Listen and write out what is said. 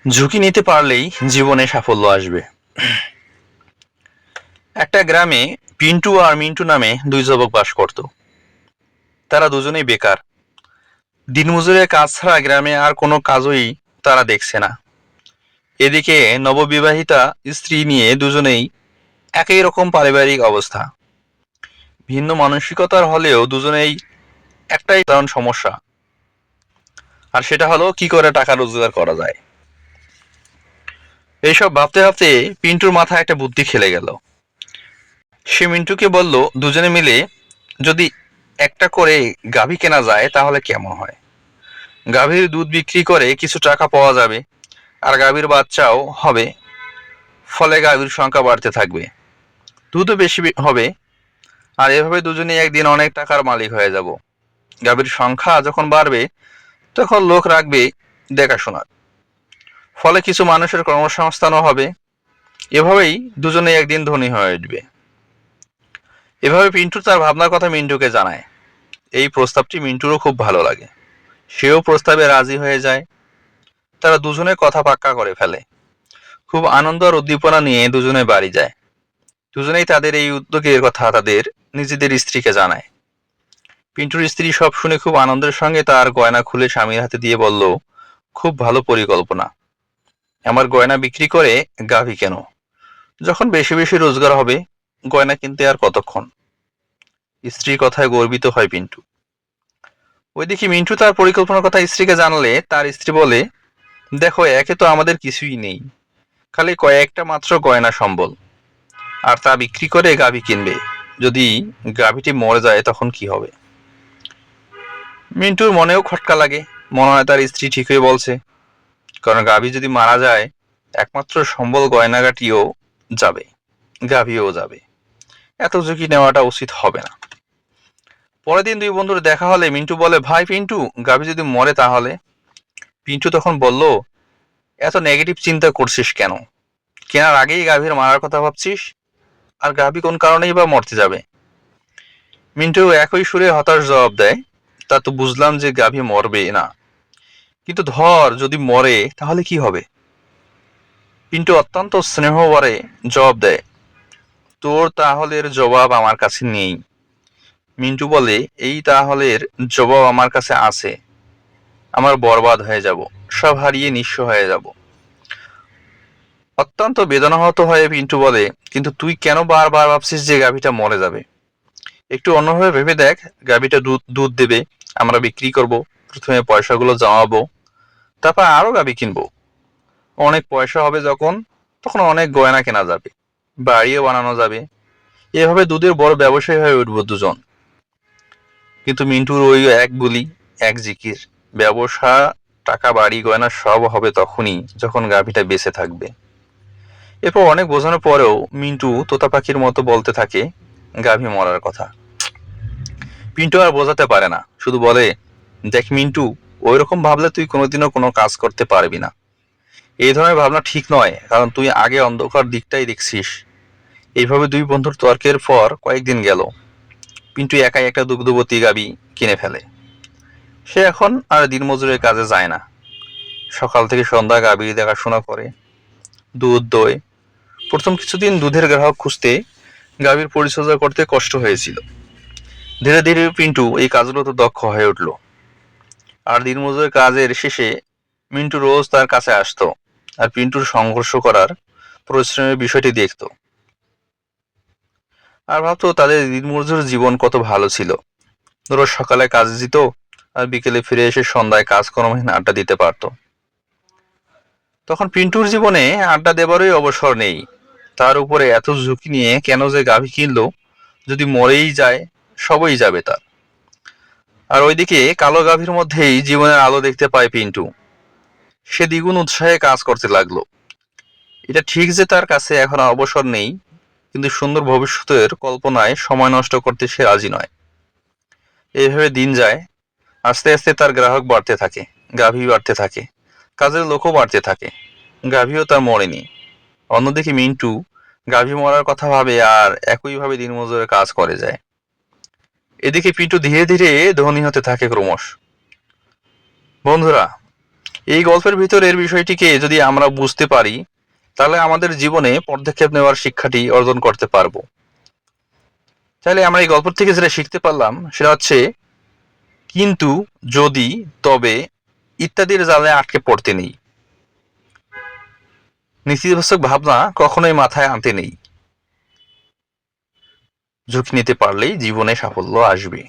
ঝুঁকি নিতে পারলেই জীবনে সাফল্য আসবে। একটা গ্রামে পিন্টু আর মিন্টু নামে দুই যুবক বাস করত। তারা দুজনেই বেকার। দিনমজুরের কাজ ছাড়া গ্রামে আর কোনো কাজই তারা দেখছে না। এদিকে নববিবাহিতা স্ত্রী নিয়ে দুজনেই একই রকম পারিবারিক অবস্থা। ভিন্ন মানসিকতার হলেও দুজনেই একটাই প্রধান সমস্যা, আর সেটা হলো কি করে টাকা রোজগার করা যায়। এইসব ভাবতে ভাবতে পিন্টুর মাথায় একটা বুদ্ধি খেলে গেল। সে মিন্টুকে বলল, দুজনে মিলে যদি একটা করে গাভী কেনা যায় তাহলে কেমন হয়। গাভীর দুধ বিক্রি করে কিছু টাকা পাওয়া যাবে, আর গাভীর বাচ্চাও হবে। ফলে গাভীর সংখ্যা বাড়তে থাকবে, দুধও বেশি হবে। আর এভাবে দুজনেই একদিন অনেক টাকার মালিক হয়ে যাব। গাভীর সংখ্যা যখন বাড়বে তখন লোক রাখবে দেখাশোনার। ফলে কিছু মানুষের কর্মসংস্থানও হবে। এভাবেই দুজনে একদিন ধনী হয়ে উঠবে। এভাবে পিন্টু তার ভাবনার কথা মিন্টুকে জানায়। এই প্রস্তাবটি মিন্টুরও খুব ভালো লাগে। সেও প্রস্তাবে রাজি হয়ে যায়। তারা দুজনে কথা পাক্কা করে ফেলে। খুব আনন্দ আর উদ্দীপনা নিয়ে দুজনে বাড়ি যায়। দুজনেই তাদের এই উদ্যোগের কথা তাদের নিজেদের স্ত্রীকে জানায়। পিন্টুর স্ত্রী সব শুনে খুব আনন্দের সঙ্গে তার গয়না খুলে স্বামীর হাতে দিয়ে বলল, খুব ভালো পরিকল্পনা। আমার গয়না বিক্রি করে গাভী কেন, যখন বেশি বেশি রোজগার হবে। গয়না কিনতে আর কতক্ষণ। স্ত্রীর কথায় গর্বিত হয় পিন্টু। ওইদিকে মিন্টু তার পরিকল্পনার কথা স্ত্রীকে জানালে তার স্ত্রী বলে, দেখো, একে তো আমাদের কিছুই নেই, খালি কয়েকটা মাত্র গয়না সম্বল, আর তা বিক্রি করে গাভী কিনবে। যদি গাভীটি মরে যায় তখন কি হবে। মিন্টুর মনেও খটকা লাগে। মনে হয় তার স্ত্রী ঠিকই বলছে, কারণ গাভী যদি মারা যায় একমাত্র সম্বল গয়নাগাটিও যাবে, গাভীও যাবে। এত ঝুঁকি নেওয়াটা উচিত হবে না। পরের দিন দুই বন্ধুর দেখা হলে মিন্টু বলে, ভাই পিন্টু, গাভী যদি মরে তাহলে। পিন্টু তখন বলল, এত নেগেটিভ চিন্তা করছিস কেন? কেনার আগেই গাভীর মারার কথা ভাবছিস? আর গাভী কোন কারণেই বা মরতে যাবে? মিন্টু একই সুরে হতাশ জবাব দেয়, তা তো বুঝলাম যে গাভী মরবে না, কিন্তু ধর যদি মরে তাহলে কি হবে? পিন্টু অত্যন্ত স্নেহভরে জবাব দেয়, তোর তাহলের জবাব আমার কাছে নেই। মিন্টু বলে, এই তাহলের জবাব আমার কাছে আছে। আমার বরবাদ হয়ে যাব, সব হারিয়ে নিঃস্ব হয়ে যাব। অত্যন্ত বেদনাহত হয়ে পিন্টু বলে, কিন্তু তুই কেন বারবার ভাবছিস যে গাভীটা মরে যাবে? একটু অন্যভাবে ভেবে দেখ। গাভীটা দুধ দুধ দেবে, আমরা বিক্রি করব, প্রথমে পয়সাগুলো জমাবো, তারপর আরো গাভী কিনবো। অনেক পয়সা হবে যখন, তখন অনেক গয়না কেনা যাবে, বাড়িও বানানো যাবে। এভাবে দুধের বড় ব্যবসায়ী হয়ে উঠবো দুজন। কিন্তু মিন্টুর ওই এক বুলি, এক জিকির, ব্যবসা, টাকা, বাড়ি, গয়না সব হবে তখনই যখন গাভীটা বেঁচে থাকবে। এরপর অনেক বোঝানোর পরেও মিন্টু তোতা পাখির মতো বলতে থাকে গাভী মরার কথা। পিন্টু আর বোঝাতে পারে না, শুধু বলে, দেখ মিন্টু, ওই রকম ভাবলে তুই কোনোদিনও কোনো কাজ করতে পারবি না। এই ধরনের ভাবনা ঠিক নয়, কারণ তুই আগে অন্ধকার দিকটাই দেখছিস। এইভাবে দুই বন্ধুর তর্কের পর কয়েকদিন গেল। পিন্টু একাই একটা দুগ্ধবতী গাভী কিনে ফেলে। সে এখন আর দিনমজুরের কাজে যায় না। সকাল থেকে সন্ধ্যা গাভী দেখাশোনা করে, দুধ দোয়। প্রথম কিছুদিন দুধের গ্রাহক খুঁজতে গাভীর পরিচর্যা করতে কষ্ট হয়েছিল। ধীরে ধীরে পিন্টু এই কাজগুলোতে দক্ষ হয়ে উঠল। আর দিনমজুরের কাজের শেষে মিন্টু রোজ তার কাছে আসতো, আর পিন্টুর সংঘর্ষ করার পরিশ্রমের বিষয়টি দেখতো, আর ভাবতো তাদের দিনমজুর জীবন কত ভালো ছিল। রোজ সকালে কাজে যেত, আর বিকেলে ফিরে এসে সন্ধ্যায় কাজকর্মহীন আড্ডা দিতে পারতো। তখন পিন্টুর জীবনে আড্ডা দেবারই অবসর নেই। তার উপরে এত ঝুঁকি নিয়ে কেন যে গাভী কিনলো? যদি মরেই যায়, সবই যাবে তার। আর ওইদিকে কালো গাভীর মধ্যেই জীবনের আলো দেখতে পায় পিন্টু। সে দ্বিগুণ উৎসাহে কাজ করতে লাগলো। এটা ঠিক যে তার কাছে এখন অবসর নেই, কিন্তু সুন্দর ভবিষ্যতের কল্পনায় সময় নষ্ট করতে সে রাজি নয়। এইভাবে দিন যায়। আস্তে আস্তে তার গ্রাহক বাড়তে থাকে, গাভী বাড়তে থাকে, কাজের লোকও বাড়তে থাকে। গাভীও তার মরেনি। অন্যদিকে মিন্টু গাভী মরার কথা ভাবে আর একইভাবে দিনমজুরের কাজ করে যায়। এদিকে পিন্টু ধীরে ধীরে ধনী হতে থাকে ক্রমশ। বন্ধুরা, এই গল্পের ভিতরের বিষয়টিকে যদি আমরা বুঝতে পারি, তাহলে আমাদের জীবনে পদক্ষেপ নেওয়ার শিক্ষাটি অর্জন করতে পারবো। তাহলে আমরা এই গল্প থেকে যেটা শিখতে পারলাম সেটা হচ্ছে কিন্তু, যদি, তবে ইত্যাদির জালে আটকে পড়তে নেই। নেতিবাচক ভাবনা কখনোই মাথায় আনতে নেই। ঝুঁকি নিতে পারলেই জীবনে সাফল্য আসবে।